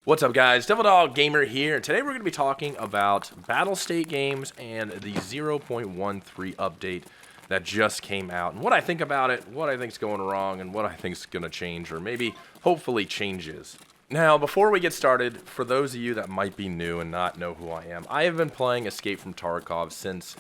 What's up, guys? DevildogGamer here. Today we're going to be talking about Battle State games and the 0.13 update that just came out, and what I think about it, what I think's going wrong, and what I think's going to change, or maybe hopefully changes. Now, before we get started, for those of you that might be new and not know who I am, I have been playing Escape from Tarkov since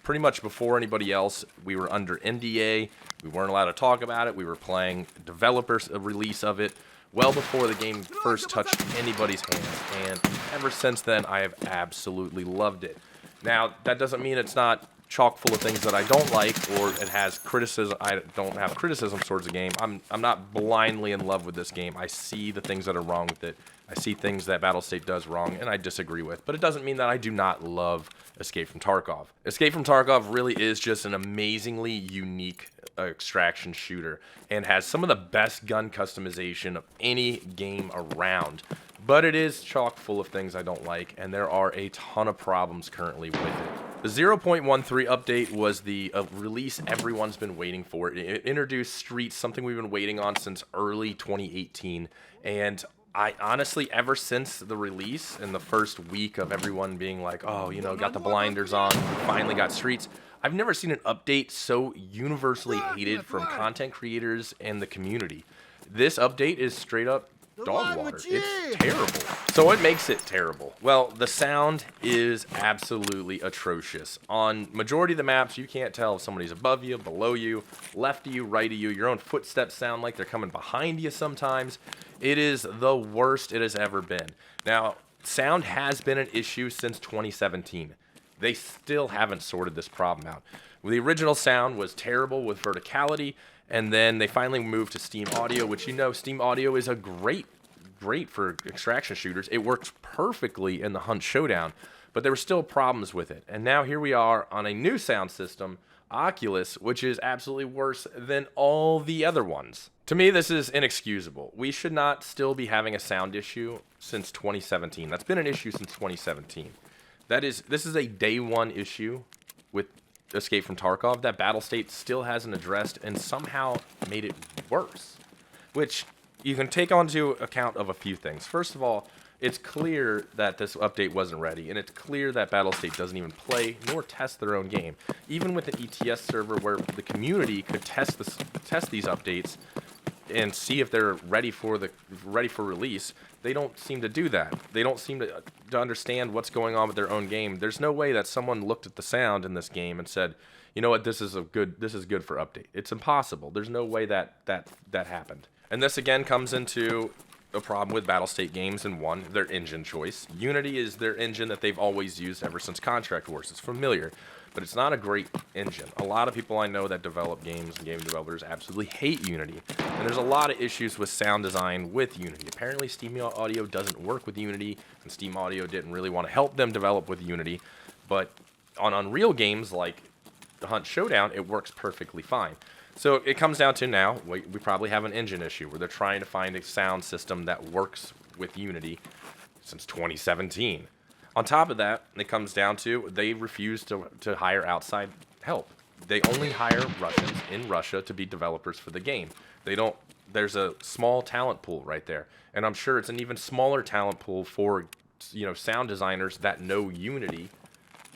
pretty much before anybody else. We were under NDA. We weren't allowed to talk about it. We were playing developers' release of it well before the game first touched anybody's hands, and ever since then I have absolutely loved it. Now, that doesn't mean it's not chock full of things that I don't like, or it has criticism. I don't have criticism towards the game. I'm not blindly in love with this game. I see the things that are wrong with it. I see things that Battle State does wrong, and I disagree with. But it doesn't mean that I do not love Escape from Tarkov. Escape from Tarkov really is just an amazingly unique extraction shooter, and has some of the best gun customization of any game around. But it is chock full of things I don't like, and there are a ton of problems currently with it. The 0.13 update was the release everyone's been waiting for. It introduced Streets, something we've been waiting on since early 2018, and I honestly, ever since the release and the first week of everyone being like, oh, you know, got the blinders on, we finally got Streets, I've never seen an update so universally hated from content creators and the community. This update is straight up dog water. It's terrible. So what makes it terrible? Well, the sound is absolutely atrocious. On majority of the maps, you can't tell if somebody's above you, below you, left of you, right of you. Your own footsteps sound like they're coming behind you sometimes. It is the worst it has ever been. Now, sound has been an issue since 2017. They still haven't sorted this problem out. The original sound was terrible with verticality, and then they finally moved to Steam Audio, which, you know, Steam Audio is a great for extraction shooters. It works perfectly in the Hunt Showdown, but there were still problems with it. And now here we are on a new sound system, Oculus, which is absolutely worse than all the other ones. To me, this is inexcusable. We should not still be having a sound issue since 2017. That's been an issue since 2017. This is a day one issue with Escape from Tarkov that Battle State still hasn't addressed and somehow made it worse, which you can take onto account of a few things. First of all, it's clear that this update wasn't ready, and it's clear that Battle State doesn't even play nor test their own game. Even with an ETS server where the community could test these updates and see if they're ready for release, they don't seem to do that. They don't seem to understand what's going on with their own game. There's no way that someone looked at the sound in this game and said, you know what, this is good for update. It's impossible. There's no way that happened. And this again comes into a problem with Battle State games, and one, their engine choice. Unity is their engine that they've always used ever since Contract Wars. It's familiar, but it's not a great engine. A lot of people I know that develop games and game developers absolutely hate Unity. And there's a lot of issues with sound design with Unity. Apparently Steam Audio doesn't work with Unity, and Steam Audio didn't really want to help them develop with Unity. But on Unreal games like the Hunt Showdown, it works perfectly fine. So it comes down to now, we probably have an engine issue where they're trying to find a sound system that works with Unity since 2017. On top of that, it comes down to they refuse to hire outside help. They only hire Russians in Russia to be developers for the game. There's a small talent pool right there. And I'm sure it's an even smaller talent pool for, you know, sound designers that know Unity,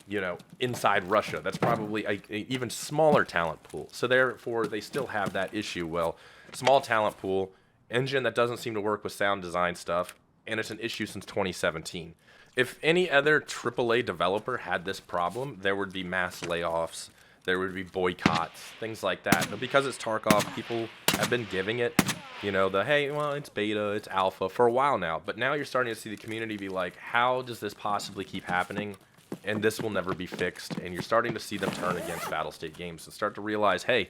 you know, inside Russia. That's probably a even smaller talent pool. So therefore, they still have that issue. Well, small talent pool, engine that doesn't seem to work with sound design stuff, and it's an issue since 2017. If any other AAA developer had this problem, there would be mass layoffs, there would be boycotts, things like that. But because it's Tarkov, people have been giving it, you know, hey, well, it's beta, it's alpha for a while now. But now you're starting to see the community be like, how does this possibly keep happening? And this will never be fixed. And you're starting to see them turn against Battle State games and start to realize, hey,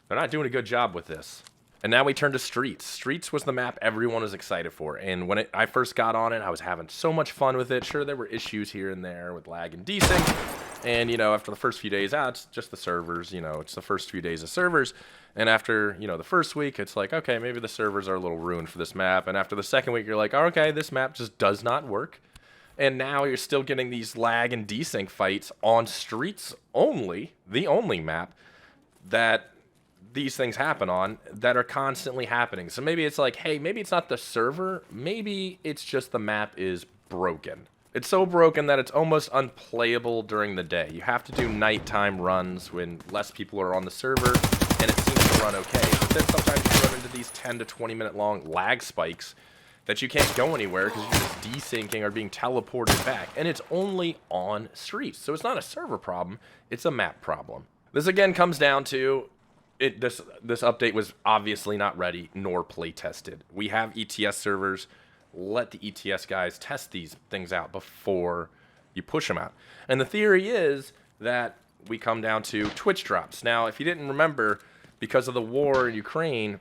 they're not doing a good job with this. And now we turn to Streets. Streets was the map everyone was excited for. And when I first got on it, I was having so much fun with it. Sure, there were issues here and there with lag and desync. And, you know, after the first few days, it's just the servers. You know, it's the first few days of servers. And after, you know, the first week, it's like, okay, maybe the servers are a little ruined for this map. And after the second week, you're like, oh, okay, this map just does not work. And now you're still getting these lag and desync fights on Streets only, the only map, that these things happen on that are constantly happening. So maybe it's like, hey, maybe it's not the server, maybe it's just the map is broken. It's so broken that it's almost unplayable during the day. You have to do nighttime runs when less people are on the server, and it seems to run okay. But then sometimes you run into these 10 to 20 minute long lag spikes that you can't go anywhere because you're just desyncing or being teleported back. And it's only on streets. So it's not a server problem, it's a map problem. This again comes down to this update was obviously not ready nor play tested. We have ETS servers. Let the ETS guys test these things out before you push them out. And the theory is that we come down to Twitch drops. Now, if you didn't remember, because of the war in Ukraine,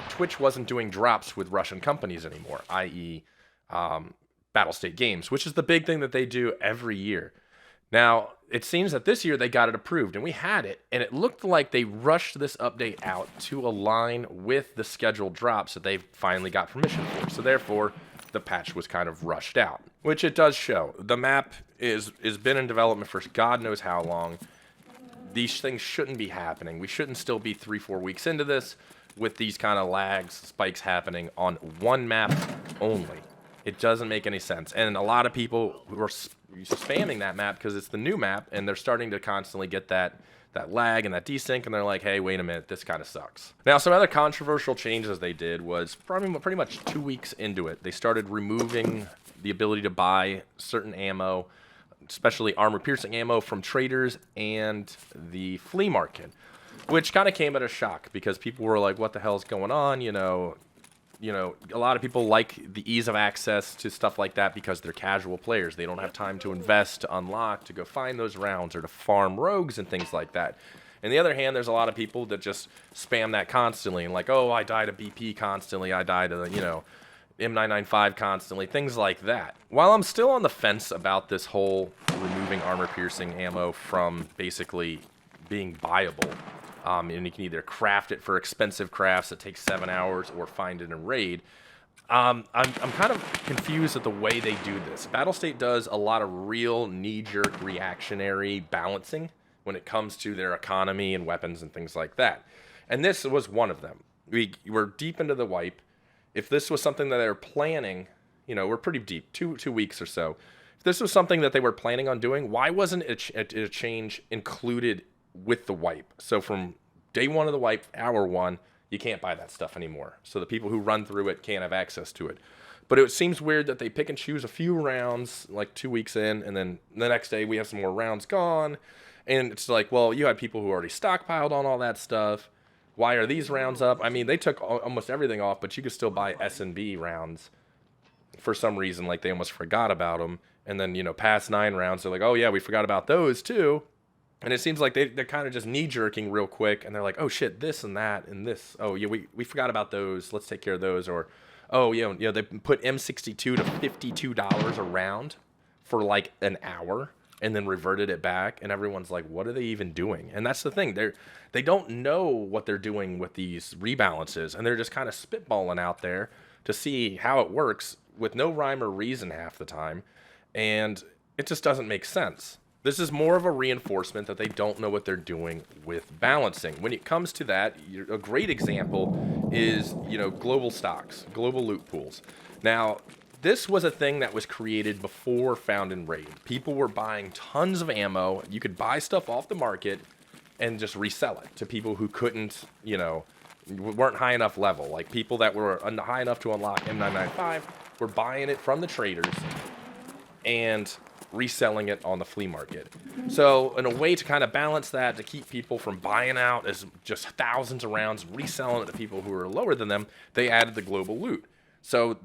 Twitch wasn't doing drops with Russian companies anymore, i.e. Battlestate Games, which is the big thing that they do every year. Now, it seems that this year they got it approved, and we had it, and it looked like they rushed this update out to align with the scheduled drops that they finally got permission for. So therefore, the patch was kind of rushed out, which it does show. The map is been in development for God knows how long. These things shouldn't be happening. We shouldn't still be 3-4 weeks into this with these kind of lags, spikes happening on one map only. It doesn't make any sense. And a lot of people who are spamming that map because it's the new map, and they're starting to constantly get that lag and that desync, and they're like, hey, wait a minute, this kind of sucks. Now, some other controversial changes they did was pretty much 2 weeks into it. They started removing the ability to buy certain ammo, especially armor-piercing ammo from traders and the flea market, which kind of came at a shock because people were like, what the hell is going on? You know, a lot of people like the ease of access to stuff like that because they're casual players. They don't have time to invest, to unlock, to go find those rounds, or to farm rogues and things like that. On the other hand, there's a lot of people that just spam that constantly and like, oh, I die to BP constantly, I die to, M995 constantly, things like that. While I'm still on the fence about this whole removing armor-piercing ammo from basically being buyable, and you can either craft it for expensive crafts that take 7 hours or find it in a raid. I'm kind of confused at the way they do this. Battlestate does a lot of real knee-jerk reactionary balancing when it comes to their economy and weapons and things like that. And this was one of them. We were deep into the wipe. If this was something that they were planning, we're pretty deep, two weeks or so. If this was something that they were planning on doing, why wasn't a change included with the wipe? So from day one of the wipe, hour one, you can't buy that stuff anymore. So the people who run through it can't have access to it. But it seems weird that they pick and choose a few rounds like 2 weeks in, and then the next day we have some more rounds gone. And it's like, well, you had people who already stockpiled on all that stuff. Why are these rounds up? I mean, they took almost everything off, but you could still buy S&B rounds for some reason. Like they almost forgot about them. And then, past 9 rounds, they're like, oh yeah, we forgot about those too. And it seems like they're kind of just knee-jerking real quick, and they're like, oh shit, this and that and this. Oh yeah, we forgot about those. Let's take care of those. Or, oh they put M62 to $52 a round for like an hour, and then reverted it back, and everyone's like, what are they even doing? And that's the thing. They don't know what they're doing with these rebalances, and they're just kind of spitballing out there to see how it works with no rhyme or reason half the time, and it just doesn't make sense. This is more of a reinforcement that they don't know what they're doing with balancing. When it comes to that, a great example is, global stocks, global loot pools. Now, this was a thing that was created before Found and Raid. People were buying tons of ammo. You could buy stuff off the market and just resell it to people who couldn't, weren't high enough level. Like people that were high enough to unlock M995 were buying it from the traders and reselling it on the flea market. So in a way to kind of balance that, to keep people from buying out as just thousands of rounds, reselling it to people who are lower than them, they added the global loot. So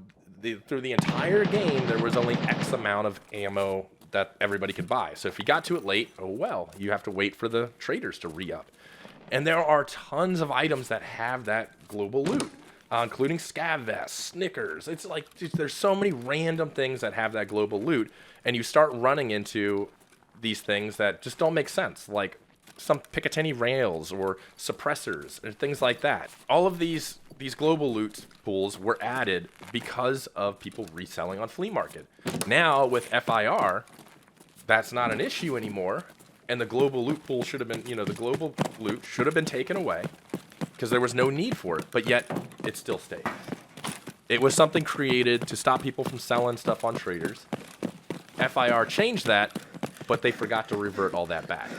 through the entire game, there was only X amount of ammo that everybody could buy. So if you got to it late, oh well, you have to wait for the traders to re-up. And there are tons of items that have that global loot, including scav vests, Snickers. It's like, there's so many random things that have that global loot, and you start running into these things that just don't make sense, like some Picatinny rails or suppressors and things like that. All of these global loot pools were added because of people reselling on flea market. Now with FIR, that's not an issue anymore, and the global loot pool should have been, the global loot should have been taken away, because there was no need for it, but yet it still stayed. It was something created to stop people from selling stuff on traders. FIR changed that, but they forgot to revert all that back.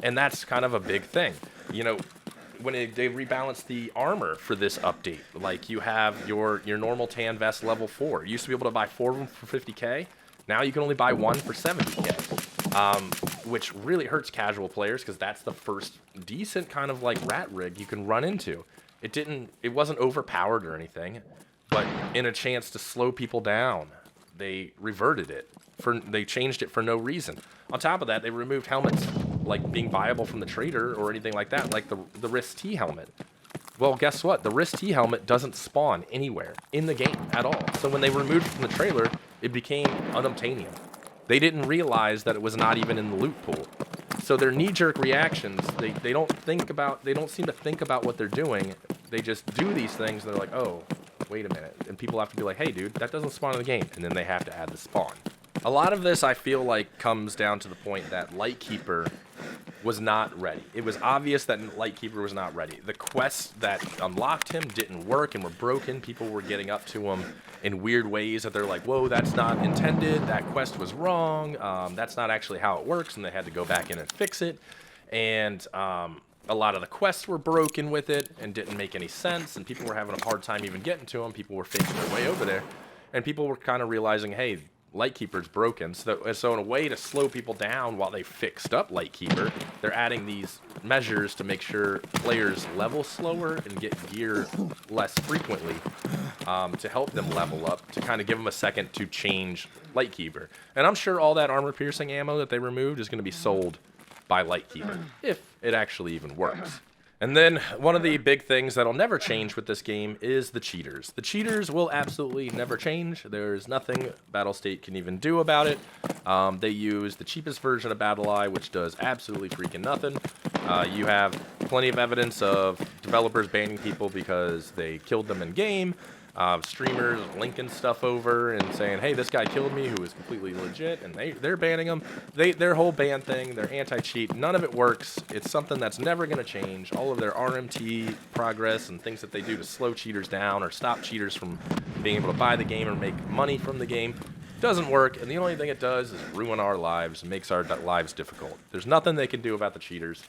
And that's kind of a big thing. You know, when they rebalanced the armor for this update, like you have your normal tan vest level 4. You used to be able to buy 4 of them for 50k. Now you can only buy 1 for 70k, which really hurts casual players because that's the first decent kind of like rat rig you can run into. It wasn't overpowered or anything, but in a chance to slow people down, they reverted it. They changed it for no reason. On top of that, they removed helmets like being viable from the trader or anything like that, like the wrist T helmet. Well, guess what? The wrist T helmet doesn't spawn anywhere in the game at all. So when they removed it from the trailer, it became unobtainium. They didn't realize that it was not even in the loot pool. So their knee-jerk reactions, they don't seem to think about what they're doing. They just do these things, and they're like, oh, wait a minute. And people have to be like, hey, dude, that doesn't spawn in the game. And then they have to add the spawn. A lot of this, I feel like, comes down to the point that Lightkeeper was not ready. It was obvious that Lightkeeper was not ready. The quests that unlocked him didn't work and were broken. People were getting up to him in weird ways that they're like, whoa, that's not intended. That quest was wrong. That's not actually how it works. And they had to go back in and fix it. And a lot of the quests were broken with it and didn't make any sense. And people were having a hard time even getting to them. People were faking their way over there. And people were kind of realizing, hey, Lightkeeper's broken. So in a way to slow people down while they fixed up Lightkeeper, they're adding these measures to make sure players level slower and get gear less frequently to help them level up, to kind of give them a second to change Lightkeeper. And I'm sure all that armor-piercing ammo that they removed is going to be sold by Lightkeeper, if it actually even works. And then one of the big things that'll never change with this game is the cheaters. The cheaters will absolutely never change. There's nothing Battlestate can even do about it. They use the cheapest version of BattlEye, which does absolutely freaking nothing. You have plenty of evidence of developers banning people because they killed them in game. Streamers linking stuff over and saying, hey, this guy killed me, who is completely legit, and they're banning them. Their whole ban thing, their anti-cheat, none of it works. It's something that's never going to change. All of their RMT progress and things that they do to slow cheaters down or stop cheaters from being able to buy the game or make money from the game doesn't work, and the only thing it does is ruin our lives and makes our lives difficult. There's nothing they can do about the cheaters.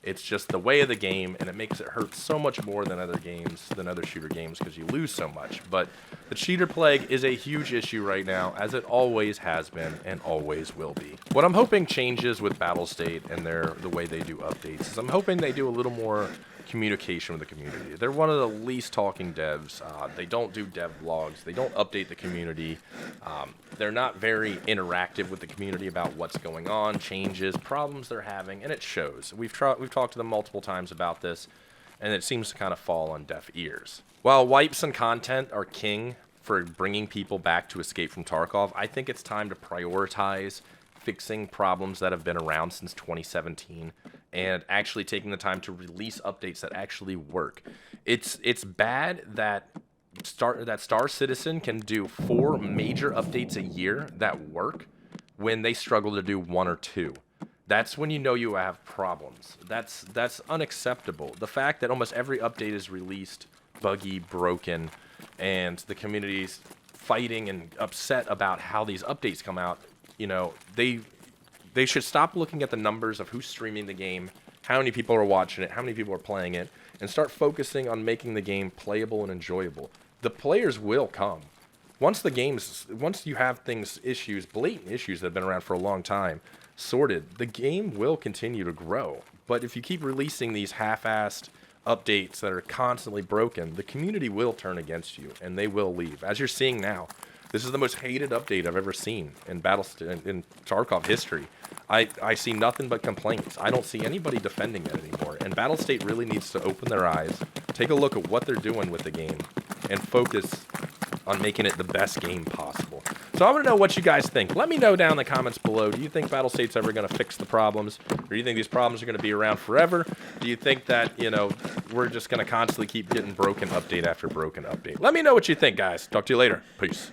It's just the way of the game, and it makes it hurt so much more than other games, than other shooter games, because you lose so much. But the cheater plague is a huge issue right now, as it always has been and always will be. What I'm hoping changes with Battlestate and the way they do updates is I'm hoping they do a little more communication with the community. They're one of the least talking devs. They don't do dev vlogs. They don't update the community. They're not very interactive with the community about what's going on, changes, problems they're having, and it shows. We've talked to them multiple times about this, and it seems to kind of fall on deaf ears. While wipes and content are king for bringing people back to Escape from Tarkov, I think it's time to prioritize fixing problems that have been around since 2017 and actually taking the time to release updates that actually work. It's bad that Star Citizen can do 4 major updates a year that work when they struggle to do 1 or 2. That's when you know you have problems. That's unacceptable. The fact that almost every update is released buggy, broken, and the community's fighting and upset about how these updates come out, you know, they should stop looking at the numbers of who's streaming the game, how many people are watching it, how many people are playing it, and start focusing on making the game playable and enjoyable. The players will come. Once you have issues, blatant issues that have been around for a long time, sorted, the game will continue to grow. But if you keep releasing these half-assed updates that are constantly broken, the community will turn against you, and they will leave. As you're seeing now, this is the most hated update I've ever seen in Tarkov history. I see nothing but complaints. I don't see anybody defending it anymore. And Battlestate really needs to open their eyes, take a look at what they're doing with the game, and focus on making it the best game possible. So I want to know what you guys think. Let me know down in the comments below. Do you think Battlestate's ever going to fix the problems? Or do you think these problems are going to be around forever? Do you think that, you know, we're just going to constantly keep getting broken update after broken update? Let me know what you think, guys. Talk to you later. Peace.